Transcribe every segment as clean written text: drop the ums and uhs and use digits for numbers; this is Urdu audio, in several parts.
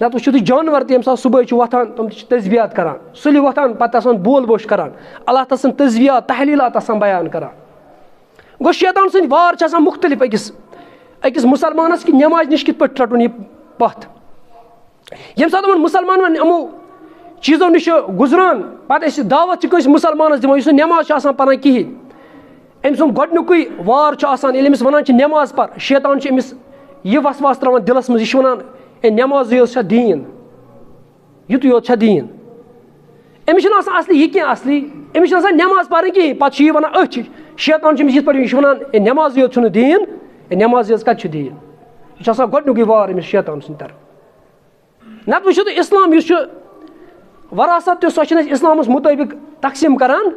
نتہٕ وٕچھِو تُہۍ جانوَر تہِ ییٚمہِ ساتہٕ صُبحٲے چھِ وۄتھان تِم تہِ چھِ تسبیحات کَران سُلہِ وۄتھان پَتہٕ آسان بول بوش کَران اللہ تعالیٰ سٕنٛدۍ تسبیحات تحلیٖلات آسان بیان کَران گوٚو شیطان سٕنٛدۍ وار چھِ آسان مُختلِف أکِس مُسلمانَس کہِ نٮ۪مازِ نِش کِتھ پٲٹھۍ رَٹُن یہِ پَتھ ییٚمہِ ساتہٕ یِمَن مُسلمانَن یِمو چیٖزو نِش چھِ گُزران پَتہٕ أسۍ دعوت چھِ کٲنٛسہِ مُسلمانَس دِوان یُس نہٕ نٮ۪ماز چھِ آسان پَران کِہیٖنۍ أمۍ سُنٛد گۄڈنیُکُے وار چھُ آسان ییٚلہِ أمِس وَنان چھِ نٮ۪ماز پَر شیطان چھُ أمِس یہِ وَسواس ترٛاوان دِلَس منٛز یہِ چھُ وَنان ہے نٮ۪مازٕے یٲژ چھا دیٖن یُتُے یوت چھا دیٖن أمِس چھُنہٕ آسان اَصلی یہِ کینٛہہ اَصلی أمِس چھِنہٕ آسان نٮ۪ماز پَرٕنۍ کِہیٖنۍ پَتہٕ چھُ یہِ وَنان أتھۍ شیطان چھُ أمِس یِتھ پٲٹھۍ یہِ چھُ وَنان ہے نٮ۪مازٕے یوت چھُنہٕ دیٖن ہے نٮ۪مازٕے یٲژ کَتہِ چھُ دیٖن یہِ چھُ آسان گۄڈنیُکُے وار أمِس شیطان سٕنٛدِ طرفہٕ نَتہٕ وٕچھِو تُہۍ اِسلام یُس چھُ وراثت تہِ سۄ چھِنہٕ أسۍ اِسلامَس مُطٲبِق تقسیٖم کَران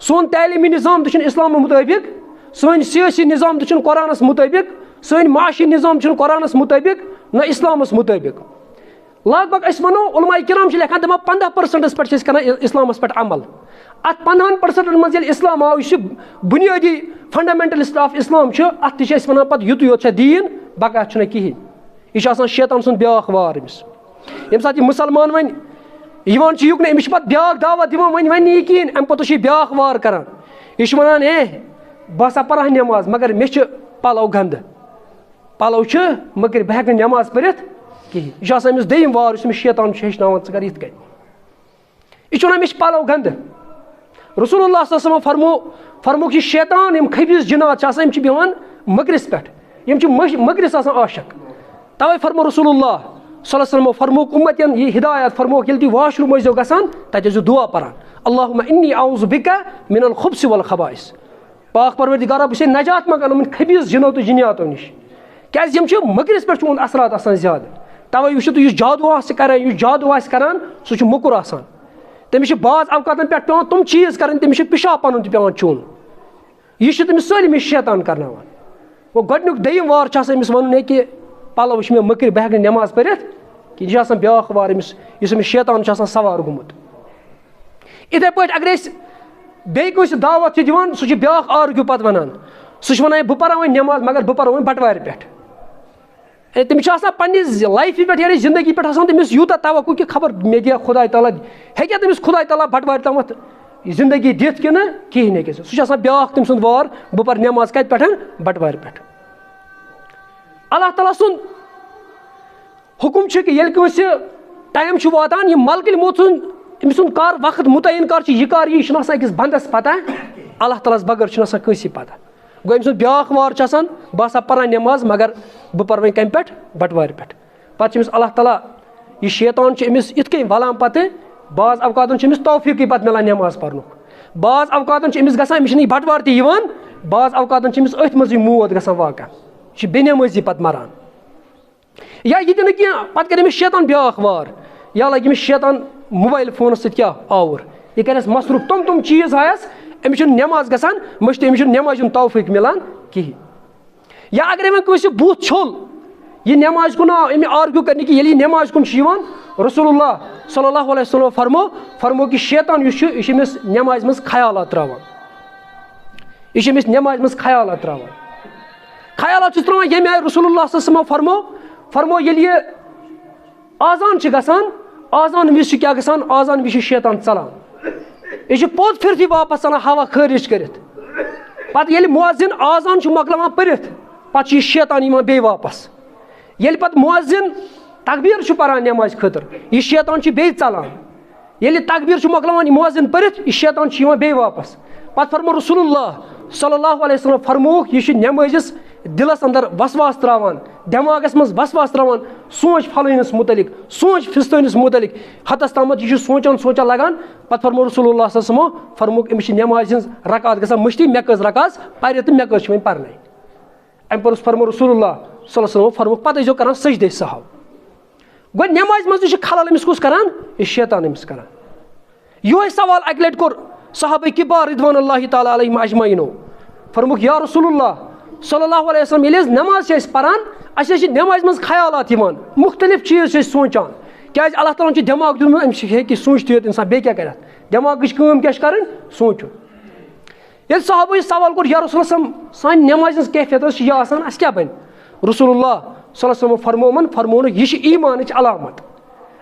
سون تعلیٖمی نِظام تہِ چھُنہٕ اِسلامَس مُطٲبِق سٲنۍ سِیٲسی نِظام تہِ چھُنہٕ قرآنَس مُطٲبِق سٲنۍ معاشی نِظام چھُنہٕ قرآنَس مُطٲبِق نہ اِسلامَس مُطٲبِق لگ بگ أسۍ وَنو عُلماء کِرام چھِ لیکھان دَپان 15% پٮ۪ٹھ چھِ أسۍ کَران اِسلامَس پٮ۪ٹھ عمل اَتھ 15% منٛز ییٚلہِ اِسلام آو یُس یہِ بُنیٲدی فنڈامٮ۪نٹَلِسٹ آف اِسلام چھُ اَتھ تہِ چھِ أسۍ وَنان پَتہٕ یُتُے یوت چھا دیٖن بقا چھُنہٕ کِہیٖنۍ یہِ چھُ آسان شیطان سُنٛد بیٛاکھ وار أمِس ییٚمہِ ساتہٕ یہِ مُسلمان وۄنۍ یِوان چھُ یُکنُے أمِس چھِ پَتہٕ بیٛاکھ دعوت دِوان وۄنۍ وَنہِ نہٕ یہِ کِہیٖنۍ اَمہِ پَتہٕ چھُ یہِ بیٛاکھ وار کَران یہِ چھُ وَنان ہے بہٕ ہسا پَرٕ ہا نٮ۪ماز مگر مےٚ چھِ پَلو گنٛدٕ پَلو چھِ مٔکٕرۍ بہٕ ہٮ۪کہٕ نہٕ نٮ۪ماز پٔرِتھ کِہیٖنۍ یہِ چھُ آسان أمِس دوٚیِم وار یُس أمِس شیطان چھُ ہیٚچھناوان ژٕ کَر یِتھ کٔنۍ یہِ چھُ وَنان مےٚ چھِ پَلو گنٛدٕ رسول اللہ صلی اللہ علیہ وسلم فرمووُکھ یہِ شیطان یِم خبیٖث جِنات چھِ آسان یِم چھِ بیٚہوان مٔکرِس پٮ۪ٹھ یِم چھِ مٔکرِس آسان عاشق تَوَے فرموو رسول اللہ صلی اللہ علیہ وسلم فرمووُکھ اُمتٮ۪ن یہِ ہِدایت فرمووُکھ ییٚلہِ تُہۍ واش روٗم ٲسۍزیو گژھان تَتہِ ٲسۍزیو دُعا پَران اللہُمَّ اِنی اعوذ بِکَ مِنَ الخُبثِ والخبائث پاک پروردگارا بہٕ چھُسے نجات منٛگان یِمَن خبیٖث جِناتو جِنیاتو نِش کیٛازِ یِم چھِ مٔکرِس پٮ۪ٹھ چھُ یِہُنٛد اثرات آسان زیادٕ تَوَے وٕچھِو تُہۍ یُس جادوٗ آسہِ کَران یُس جادوٗ آسہِ کَران سُہ چھُ موٚکُر آسان تٔمِس چھِ بعض اوقاتَن پٮ۪ٹھ پٮ۪وان تِم چیٖز کَرٕنۍ تٔمِس چھُ پِشاب پَنُن تہِ پٮ۪وان چیوٚن یہِ چھُ تٔمِس سٲلِم یہِ شیطان کَرناوان گوٚو گۄڈنیُک دوٚیِم وار چھُ آسان أمِس وَنُن ہے کہِ پَلو چھِ مےٚ مٔکٕرۍ بہٕ ہٮ۪کہٕ نہٕ نٮ۪ماز پٔرِتھ کہِ یہِ چھُ آسان بیٛاکھ وار أمِس یُس أمِس شیطان چھُ آسان سوار گوٚمُت یِتھَے پٲٹھۍ اگر أسۍ بیٚیہِ کٲنٛسہِ دعوت چھِ دِوان سُہ چھُ بیٛاکھ آرگیوٗ پَتہٕ وَنان سُہ چھُ وَنان ہے بہٕ پَرٕ وۄنۍ نٮ۪ماز مگر بہٕ پَرٕ وۄنۍ بَٹوارِ پٮ۪ٹھ تٔمِس چھُ آسان پنٛنہِ لایفہِ پٮ۪ٹھ یعنی زندگی پٮ۪ٹھ آسان تٔمِس یوٗتاہ توقع کہِ خبر مےٚ دِیا خۄداے تعالیٰ ہیٚکیٛاہ تٔمِس خۄداے تعالیٰ بَٹوارِ تامَتھ زندگی دِتھ کِنہٕ کِہیٖنۍ ہیٚکہِ سُہ چھُ آسان بیٛاکھ تٔمۍ سُنٛد وار بہٕ پَرٕ نٮ۪ماز کَتہِ پٮ۪ٹھ بَٹوارِ پٮ۪ٹھ اللہ تعالیٰ سُنٛد حُکُم چھُ کہِ ییٚلہِ کٲنٛسہِ ٹایم چھُ واتان یہِ ملکٕلۍ موت سُنٛد أمۍ سُنٛد کر وقت مُتعین کر چھُ یہِ کر یہِ چھُنہٕ آسان أکِس بنٛدَس پَتہ اللہ تعالیٰ ہَس بغٲر چھُنہٕ آسان کٲنٛسی پَتہ گوٚو أمۍ سُنٛد بیٛاکھ وار چھُ آسان بہٕ ہسا پَران نٮ۪ماز مگر بہٕ پَرٕ وۄنۍ کَمہِ پٮ۪ٹھ بَٹوارِ پٮ۪ٹھ پَتہٕ چھُ أمِس اللہ تعالیٰ یہِ شیطان چھُ أمِس یِتھ کٔنۍ وَلان پَتہٕ بعض اوقاتَن چھُ أمِس توفیٖقٕے پَتہٕ مِلان نٮ۪ماز پَرنُک بعض اوقاتَن چھُ أمِس گژھان أمِس چھِنہٕ یہِ بَٹوار تہِ یِوان بعض اوقاتَن چھِ أمِس أتھۍ منٛزٕے موت گژھان واقع یہِ چھُ بے نٮ۪مٲزی پَتہٕ مَران یا یہِ تہِ نہٕ کینٛہہ پَتہٕ کَرِ أمِس شیطان بیٛاکھ وار یا لَگہِ أمِس شیطان موبایِل فونَس سۭتۍ کیٛاہ آوُر یہِ کَرٮ۪س مصروٗف تِم چیٖز ہایَس أمِس چھُنہٕ نٮ۪ماز گژھان مٔشتٕے أمِس چھُنہٕ نٮ۪مازِ ہُنٛد توفیٖق مِلان کِہیٖنۍ یا اگرے وۄنۍ کٲنٛسہِ بُتھ چھوٚل یہِ نٮ۪مازِ کُن آو اَمہِ آرگیوٗ کَرنہِ کہِ ییٚلہِ یہِ نٮ۪مازِ کُن چھُ یِوان رسول اللہ صلی اللہ علیہ وسلم فرموو کہِ شیطان یُس چھُ یہِ چھُ أمِس نٮ۪مازِ منٛز خیالات ترٛاوان یہِ چھُ أمِس نٮ۪مازِ منٛز خیالات ترٛاوان خیالات چھُس ترٛاوان ییٚمہِ آیہِ رسول اللہ صلی اللہ علیہ وسلم فرموو ییٚلہِ یہِ آزان چھِ گژھان آزان وِزِ چھُ کیٛاہ گژھان آزان وِزِ چھُ شیطان ژَلان یہِ چھُ پوٚت پھِرتھٕے واپَس ژَلان ہوا خٲرِج کٔرِتھ پَتہٕ ییٚلہِ مُعزِن آزان چھُ مۄکلاوان پٔرِتھ پَتہٕ چھُ یہِ شیطان یِوان بیٚیہِ واپَس ییٚلہِ پَتہٕ مُعزِن تقبیٖر چھُ پَران نٮ۪مازِ خٲطرٕ یہِ شیطان چھُ بیٚیہِ ژَلان ییٚلہِ تقبیٖر چھُ مۄکلاوان یہِ مُعزِن پٔرِتھ یہِ شیطان چھُ یِوان بیٚیہِ واپَس پَتہٕ فرموو رسول اللہ صلی اللہ علیہ وسلم فرمووُکھ یہِ چھُ نٮ۪مٲزِس دِلَس اَنٛدر وسواس ترٛاوان دٮ۪ماغَس منٛز وسواس ترٛاوان سونٛچ پھلٲنِس مُتعلِق سونٛچ فِستٲنِس مُتعلِق حتَس تامَتھ یہِ چھُ سونٛچان لگان پَتہٕ فرموو رسول اللہ صلی اللہ علیہ وسلم فرمووُکھ أمِس چھِ نٮ۪مازِ ہِنٛز رکات گژھان مٔشتٕے مےٚ کٔژ رکاژ پَرِ تہٕ مےٚ کٔژ چھِ وۄنۍ پَرنَے اَمہِ پوٚتُس فرموو رسول اللہ صلی اللہ علیہ وسلم فرمووُکھ پَتہٕ ٲسۍزیو کَران سجدے سہو گوٚو نٮ۪مازِ منٛز تہِ چھُ خلل أمِس کُس کَران یہِ شیطان أمِس کَران یِہوٚے سوال اَکہِ لَٹہِ کوٚر صحابہ کِبار رِضوان اللہ تعالیٰ علیہِم اجمعیٖنو فرمووُکھ یا رسول اللہ صلی اللہ علیہ وسلم ییٚلہِ حظ نٮ۪ماز چھِ أسۍ پَران اَسہِ حظ چھِ نٮ۪مازِ منٛز خیالات یِوان مُختٔلِف چیٖز چھِ أسۍ سونٛچان کیٛازِ اللہ تعالیٰ ہَن چھُ دٮ۪ماغ دیُتمُت أمِس ہیٚکہِ سونٛچتھٕے یوت اِنسان بیٚیہِ کیٛاہ کَرِ دٮ۪ماغٕچ کٲم کیٛاہ چھِ کَرٕنۍ سونٛچُن ییٚلہِ صحابہ یہِ سوال کوٚر یا رسول اللہ سانہِ نٮ۪مازِ ہِنٛز کیفیت چھِ یہِ آسان اَسہِ کیٛاہ بَنہِ رسول اللہ صلی اللہ علیہ وسلم فرموو یِمَن فرموونُکھ یہِ چھِ ایٖمانٕچ علامت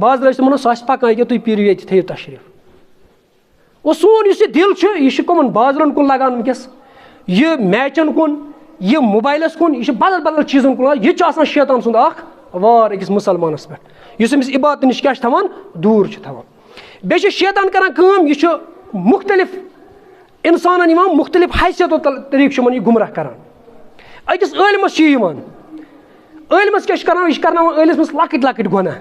بازر ٲسۍ وَنان سُہ آسہِ پَکان ییٚکیٛاہ تُہۍ پیٖرِو ییٚتہِ تھٲیِو تشریٖف اور سون یُس یہِ دِل چھُ یہِ چھُ کٕمَن بازرَن کُن لگان وٕنکٮ۪س یہِ میچَن کُن یہِ موبایلَس کُن یہِ چھُ بدل بدل چیٖزَن کُن لگان یہِ تہِ چھُ آسان شیطان سُنٛد اکھ وار أکِس مُسلمانَس پٮ۪ٹھ یُس أمِس عبادتہٕ نِش کیٛاہ چھُ تھاوان دوٗر چھُ تھاوان بیٚیہِ چھُ شیطان کران کٲم یہِ چھُ مُختٔلِف اِنسانَن یِوان مُختٔلِف حیثیتو طریٖقہٕ چھُ یِمن یہِ گُمراہ کران أکِس عٲلمَس چھُ یہِ یِوان عٲلمَس کیٛاہ چھُ کران یہِ چھُ کرناوان عٲلمَس منٛز لۄکٕٹۍ لۄکٕٹۍ گۄناہ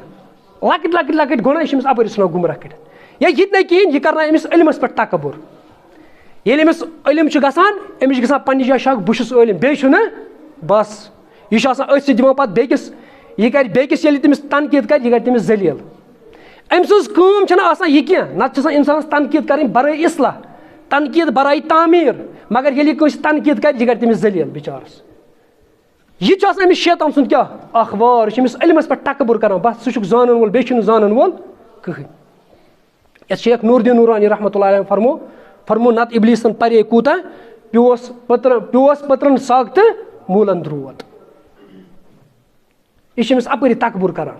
لۄکٕٹۍ گۄناہ یہِ چھُ أمِس اَپٲرۍ ژھٕنان گُمراہ کٔرِتھ یا یہِ تہِ نہٕ کِہیٖنۍ یہِ کرناوِ أمِس علمَس پٮ۪ٹھ تکبُر ییٚلہِ أمِس علم چھُ گژھان أمِس چھُ گژھان پنٕنہِ جایہِ شک بہٕ چھُس عٲلِم بیٚیہِ چھُنہٕ بس یہِ چھُ آسان أتھۍ سۭتۍ دِوان پَتہٕ بیٚکِس یہِ کرِ بیٚکِس ییٚلہِ تٔمِس تنقیٖد کرِ یہِ کرِ تٔمِس ذٔلیٖل أمۍ سٕنٛز کٲم چھَنہٕ آسان یہِ کینٛہہ نتہٕ چھِ آسان اِنسانَس تنقیٖد کَرٕنۍ برٲے اصلاح تنقیٖد برٲے تعمیٖر مگر ییٚلہِ یہِ کٲنٛسہِ تنقیٖد کرِ یہِ کرِ تٔمِس ذٔلیٖل بِچارَس یہِ چھُ آسان أمِس شیطان سُنٛد کیٛاہ اکھ وار یہِ چھُ أمِس علمَس پٮ۪ٹھ تکبُر کران بس ژٕ چھُکھ زانن وول بیٚیہِ چھُنہٕ زانن وول کٕہٕنۍ یَتھ شیخ نوٗر الدیٖن نوٗرانی رحمتہ اللہ علیہ فرمو نتہٕ اِبلیٖسَن پرے کوٗتاہ پیوس پٔترَن سگ تہٕ موٗلَن درٛوت یہِ چھُ أمِس اَپٲری تکبُر کران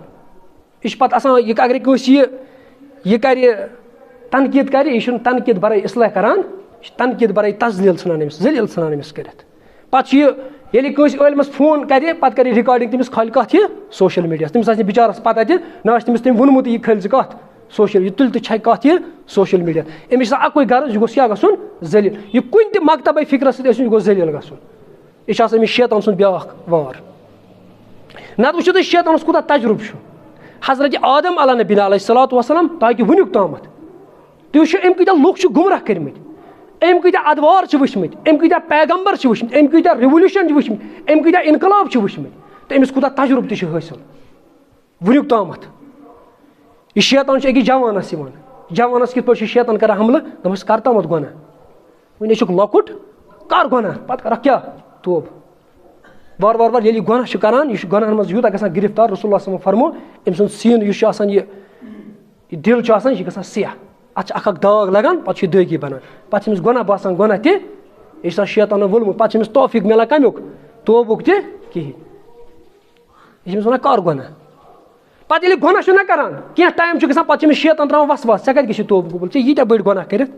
یہِ چھُ پَتہٕ آسان یہِ اگرے کٲنٛسہِ یہِ کرِ تنقیٖد کرِ یہِ چھُنہٕ تنقیٖد برٲے اصلاح کران یہِ چھُ تنقیٖد برٲے تزلیٖل ژھٕنان أمِس ذٔلیٖل ژھٕنان أمِس کٔرِتھ پَتہٕ چھُ یہِ ییٚلہِ کٲنٛسہِ عٲلمَس فون کرِ پَتہٕ کرِ رِکاڈِنٛگ تٔمِس کھالہِ کَتھ یہِ سوشَل میٖڈیاہَس تٔمِس آسہِ نہٕ بِچارَس پَتہ تہِ نہ آسہِ تٔمِس تٔمۍ ووٚنمُت یہِ کھٲلۍ ژٕ کَتھ سوشَل یہِ تُلہِ تہٕ چھَکہِ کَتھ یہِ سوشَل میٖڈیا أمِس چھُ آسان اَکُے غرض یہِ گوٚژھ کیٛاہ گژھُن ذٔلیٖل یہِ کُنہِ تہِ مکتبے فِکرَس سۭتۍ ٲسِن یہِ گوٚژھ ذٔلیٖل گژھُن یہِ چھُ آسان أمِس شیطان سُنٛد بیٛاکھ وار نتہٕ وٕچھِو تُہۍ شیطانَس کوٗتاہ تجرُبہٕ چھُ حضرت آدم علیٰ نبی علیہ الصلوۃ والسلام تاکہِ وٕنیُک تامَتھ تُہۍ وٕچھِو أمۍ کۭتیاہ لُکھ چھِ گُمراہ کٔرمٕتۍ أمۍ کۭتیاہ اَدوار چھِ وٕچھمٕتۍ أمۍ کۭتیاہ پیغمبر چھِ وٕچھمٕتۍ أمۍ کۭتیاہ رِولیوٗشَن چھِ وٕچھمٕتۍ أمۍ کۭتیاہ اِنقلاب چھِ وٕچھمٕتۍ تہٕ أمِس کوٗتاہ تجرُبہٕ تہِ چھُ حٲصِل وٕنیُک تامَتھ یہِ شیطان چھُ أکِس جوانَس یِوان جوانَس کِتھ پٲٹھۍ چھُ شیطان کران حملہٕ دَپَس کر تامَتھ گۄناہ وٕنہِ چھُکھ لۄکُٹ کر گۄناہ پَتہٕ کَرکھ کیٛاہ توبہٕ وارٕ ییٚلہِ یہِ گۄناہ چھُ کران یہِ چھُ گۄناہَن منٛز یوٗتاہ گژھان گِرفتار رسول اللہ صلی اللہ علیہ وسلم فرمو أمۍ سُنٛد سیٖنہٕ یُس چھُ آسان یہِ دِل چھُ آسان یہِ چھُ گژھان سِیاہ اَتھ چھُ اکھ داغ لگان پَتہٕ چھُ یہِ دٲگی بَنان پَتہٕ چھِ أمِس گۄناہ باسان گۄناہ تہِ یہِ چھُ آسان شیطانَن ووٚلمُت پَتہٕ چھِ أمِس توفیٖق مِلان کَمیُک توبُک تہِ کِہیٖنۍ یہِ چھِ أمِس وَنان کر گۄناہ پَتہٕ ییٚلہِ گۄناہ چھُ نہ کران کینٛہہ ٹایم چھُ گژھان پَتہٕ چھِ أمِس شیطان ترٛاوان وَسواس ژےٚ کَتہِ گژھِ توبہٕ قبوٗل ژےٚ ییٖتیاہ بٔڑۍ گۄناہ کٔرِتھ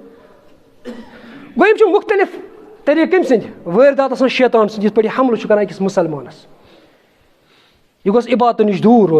گوٚو یِم چھِ مُختٔلِف طریٖقہٕ کٔمۍ سٕنٛدۍ وٲرۍدات آسان شیطان سٕنٛدۍ یِتھ پٲٹھۍ یہِ حملہٕ چھُ کران أکِس مُسلمانَس یہِ گوٚژھ عبادتہٕ نِش دوٗر روزُن